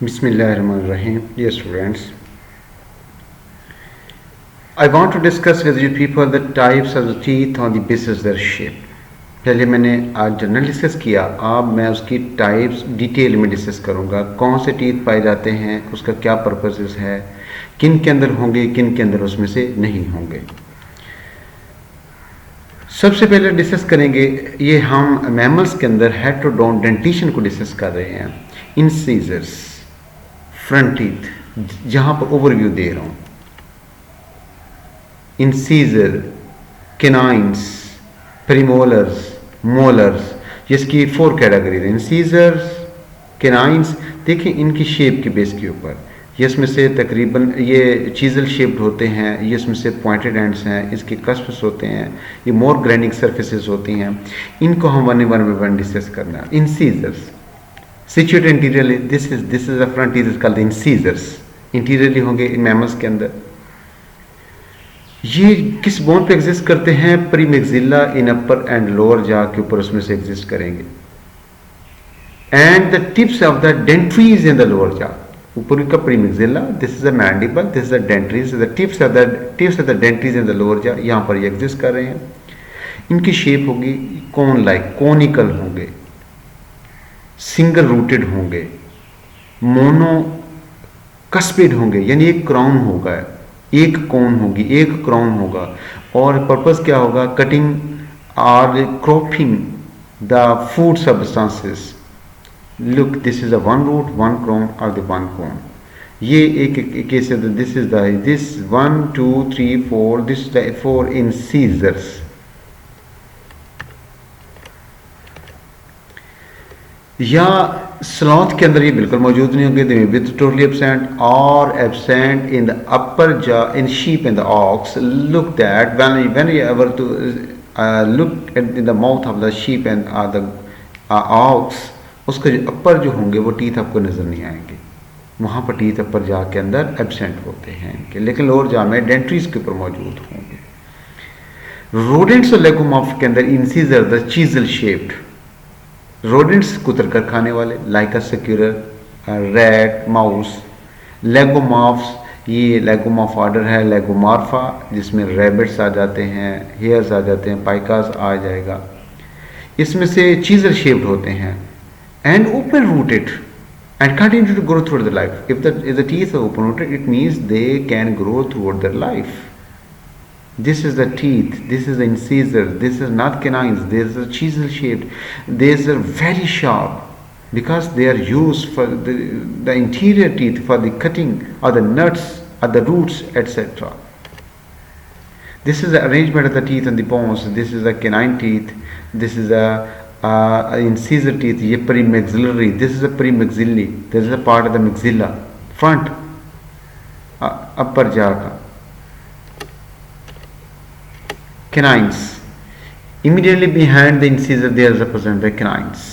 Bismillahirrahmanirrahim. Yes, students. I want to discuss with you people the types of the teeth on the basis of their shape. पहले मैंने आज general discuss किया, अब मैं उसकी types detail में discuss करूंगा। कौन से टीथ पाए जाते हैं, उसका क्या पर्पसेस है, किन के अंदर होंगे, किन के अंदर उसमें से नहीं होंगे। सबसे पहले डिस्कस करेंगे, ये हम मैमल्स के अंदर हेटेरोडोंट डेंटिशन को डिस्कस कर रहे हैं। इंसीजर्स, फ्रंट टीथ, जहां पर ओवरव्यू दे रहा हूं। इंसीजर, केनाइंस, प्रीमोलर्स, मोलर्स, जिसकी 4 कैटेगरी है। इंसीजर्स, केनाइंस, देखिए इनकी शेप के बेस के ऊपर, ये इसमें से तकरीबन ये चीजल शेप्ड होते हैं, ये इसमें से पॉइंटेड एंड्स हैं, इसके कस्प्स होते हैं, ये मोर ग्राइंडिंग सर्फेसेस होती हैं। इनको हम वन बाय वन डिस्कस करना है। Incisors situated interiorly, this is the front teeth, is called incisors. Interiorly होंगे इन मैमल्स के अंदर। ये किस बोन पे एग्जिस्ट करते हैं? प्रीमैक्सिला इन अपर एंड लोअर जा के ऊपर उसमें से एग्जिस्ट करेंगे। And the tips of the dentaries in the lower jaw, ऊपर का premaxilla, this is the mandible, this is the dentaries, the tips of the dentaries in the lower jaw, यहां पर ये एग्जिस्ट कर रहे हैं। इनकी शेप होगी कोन लाइक, कोनिकल होंगे, सिंगल रूटेड होंगे, मोनो कस्पेड होंगे, यानी एक क्राउन होगा, एक कोन होगी, एक क्राउन होगा। और पर्पस क्या होगा? कटिंग और cropping the food substances. Look, this is the one root, one crown और द वन कोन। ये एक केस है। This is the this 1 2 3 4, this is the 4 incisors. या स्लॉथ के अंदर ये बिल्कुल मौजूद नहीं होंगे, they may be totally absent और absent in the upper jaw in sheep and the ox. Look that when you ever to look eight in the mouth of the sheep and the aux, उसके जो अपर जो होंगे वो teeth आपको नजर नहीं आएंगे, वहां पर टीथ अपर जा के अंदर एब्सेंट होते हैं इनके, लेकिन लोअर जा में डेंट्रीज के ऊपर मौजूद होंगे। रोडेंट्स और लेगोमॉर्फ के अंदर incisor the chisel shaped. Rodents कुतर कर खाने वाले, लाइक अ सिक्यूरर, रैट, माउस। लेगोमॉर्फ्स, ये लेगोमॉर्फ ऑर्डर है लेगोमॉर्फा, जिसमें रैबिट्स आ जाते हैं, हेयर्स आ जाते हैं, पाइकास आ जाएगा। इसमें से चीजल शेप्ड होते हैं and open rooted and continue to grow throughout their life. If the teeth are open rooted, it means they can grow throughout their life. This is the teeth, this is the incisor, this is not canines, this is chisel shaped, these are very sharp because they are used for the interior teeth for the cutting of the nuts or the roots, etc. This is the arrangement of the teeth and the bones. This is the canine teeth, this is the incisor teeth, ये premaxillary, this is a premaxillary, this is a part of the maxilla, front upper jaw का। Canines, immediately behind the incisor they are represented by canines.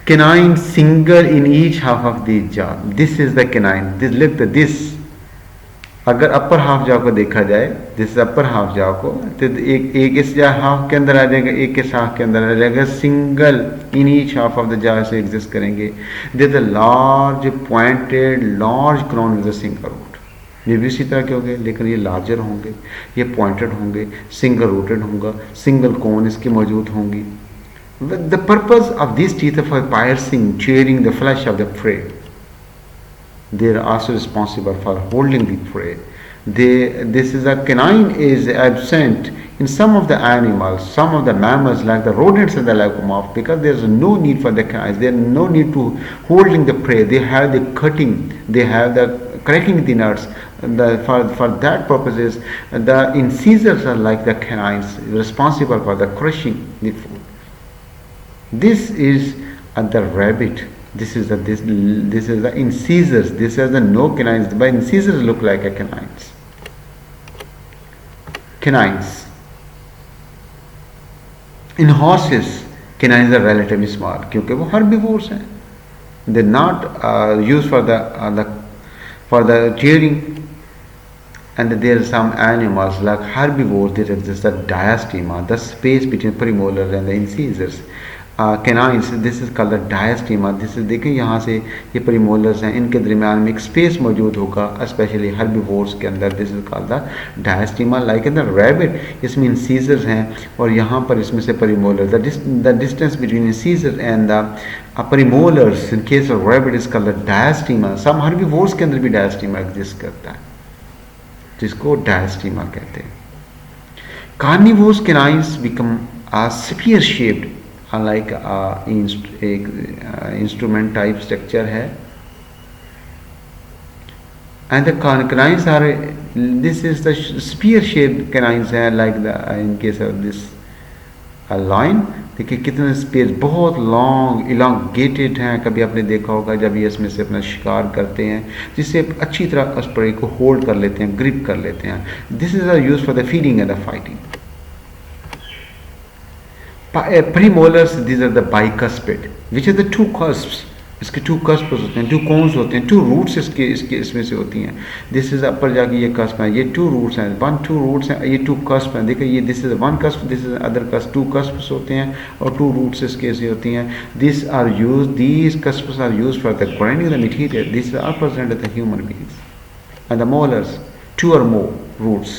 Canine single in each half of the jaw, this is the canine, this look this। अगर upper half जाओ को देखा जाए, this upper half जाओ को, तो एक इस हाफ के अंदर आ जाएगा, एक इस हाफ के अंदर आ जाएगा, single in each half of the jaw से एग्जिस्ट करेंगे। There is a large pointed large crown with a single root. ये भी इसी तरह के होंगे, लेकिन ये लार्जर होंगे, ये पॉइंटेड होंगे, सिंगल रूटेड होगा, सिंगल कोन इसकी मौजूद होंगी। The purpose of this teeth for piercing, shearing the flesh of the prey. They are also responsible for holding the prey. This is a canine is absent in some of the animals, some of the mammals like the rodents and the lagomorph, because there is no need for the canines. There is no need to holding the prey. They have the cutting, they have the cracking the nuts. For that purposes, the incisors are like the canines, responsible for the crushing the food. This is the rabbit. This is the incisors. This is the no canines, but incisors look like a canines. Canines. In horses, canines are relatively small क्योंकि वो herbivores हैं. They're not used for the tearing. And there are some animals like herbivores that exist, the diastema, the space between premolars and the incisors. Canines, this is called the diastema. This is देखें यहाँ से ये premolars हैं, इनके दरमियान में एक space मौजूद होगा, स्पेशली हर्बीवोर्स के अंदर। This is called the diastema. Like in the rabbit, इसमें इंसीजर्स हैं और यहाँ पर इसमें से premolar, the distance between incisor and the premolars in case of rabbit is called the diastema. Some herbivores के अंदर भी डायस्टीमा एग्जिस्ट करता है, जिसको डायस्टीमा कहते हैं। Carnivores canines become spear shaped, like एक इंस्ट्रूमेंट टाइप स्ट्रक्चर है। And the canines are, this is the spear shaped canines है, like the in case of this lion. देखिए कितने स्पेस, बहुत लॉन्ग इलांगेटेड हैं। कभी आपने देखा होगा जब ये इसमें से अपना शिकार करते हैं, जिससे अच्छी तरह उस प्रे को होल्ड कर लेते हैं, ग्रिप कर लेते हैं। This is use for the feeding and the fighting. Premolars, these are the bicuspid, which are the two cusps. इसके टू कस्प होते हैं, टू कोन्स होते हैं, टू रूट्स इसमें से होती हैं। दिस इज अपर जाके ये कस्प है, ये टू रूट्स हैं, टू रूट्स हैं, ये टू कस्प हैं। देखिए ये this is one cusp, this is other cusp, two cusps होते हैं और टू रूट्स इसके से होती हैं। This are use, these cusps are use for the grinding the material. This are present in the human beings. And the molars, two or more roots,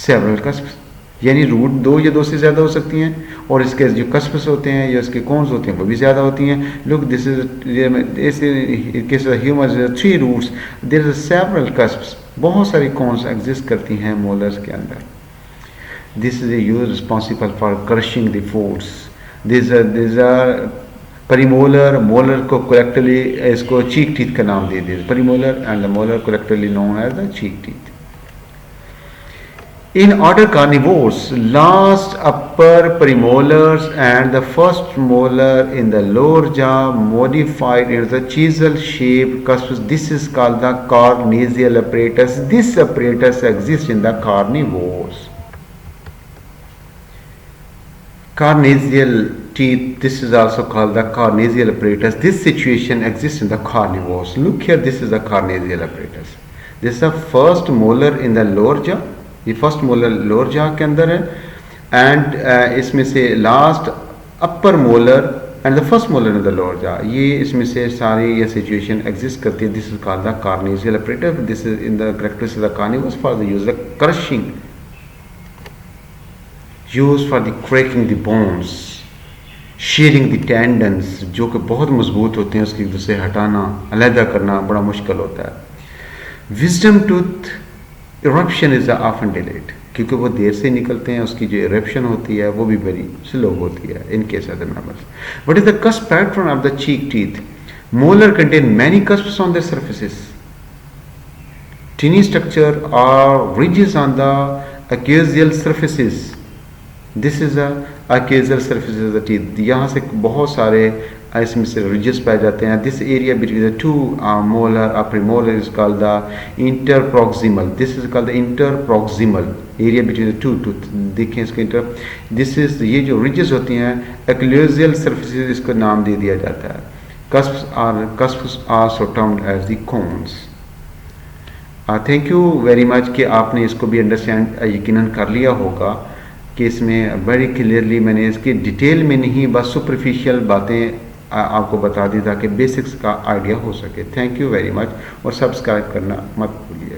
several कस्प्स, यानी root दो या दो से ज़्यादा हो सकती हैं, और इसके जो कस्प्स होते हैं या इसके कोन्स होते हैं वो भी ज़्यादा होती हैं। Look this is case of human, three roots, there is several cusps, बहुत सारी कोन्स एग्जिस्ट करती हैं मोलर्स के अंदर। This is use responsible for crushing the foods. This are premolar, molar को कलेक्टिवली इसको चीक टीथ का नाम दे दिया, premolar and the molar collectively known as the cheek teeth. In order carnivores, last upper premolars and the first molar in the lower jaw modified into the chisel-shaped cusps. This is called the carnassial apparatus. This apparatus exists in the carnivores. Carnassial teeth. This is also called the carnassial apparatus. This situation exists in the carnivores. Look here. This is the carnassial apparatus. This is the first molar in the lower jaw. ये first molar lower jaw के अंदर है, and इसमें से last upper molar and the first molar in the lower jaw, ये इसमें से सारी ये सिचुएशन एग्जिस्ट करती है। This is called the carnassial apparatus. This is in the characteristics of the carnivores for the use the crushing, use for the cracking the bones, shearing the tendons, जो कि बहुत मजबूत होते हैं, उसकी दूसरे हटाना, अलहदा करना बड़ा मुश्किल होता है। Wisdom tooth eruption is often delayed, क्योंकि वो देर से निकलते हैं, उसकी जो इरप्शन होती है वो भी बड़ी स्लो होती है in case of the mammals. What is the cusp pattern of the cheek teeth? Molar contain many cusps on their surfaces. Tiny structure or ridges on the axial surfaces. This is the axial surfaces of the teeth. यहाँ से बहुत सारे इसमें से ridges पाए जाते हैं। This area between the two molar और premolar is called the interproximal. This is called the interproximal area between the two tooth. देखें इसके इंटर, दिस इज, ये जो रिजेस होती हैं एक्लोजियल सर्फेसिस, इसको नाम दे दिया जाता है। Cusps are so termed as the cones. Thank you very much कि आपने इसको भी अंडरस्टैंड यकीनन कर लिया होगा कि इसमें बड़ी क्लियरली मैंने इसकी डिटेल में नहीं, बस सुपरफिशियल बातें आपको बता दी ताकि बेसिक्स का आइडिया हो सके। थैंक यू वेरी मच, और सब्सक्राइब करना मत भूलिए।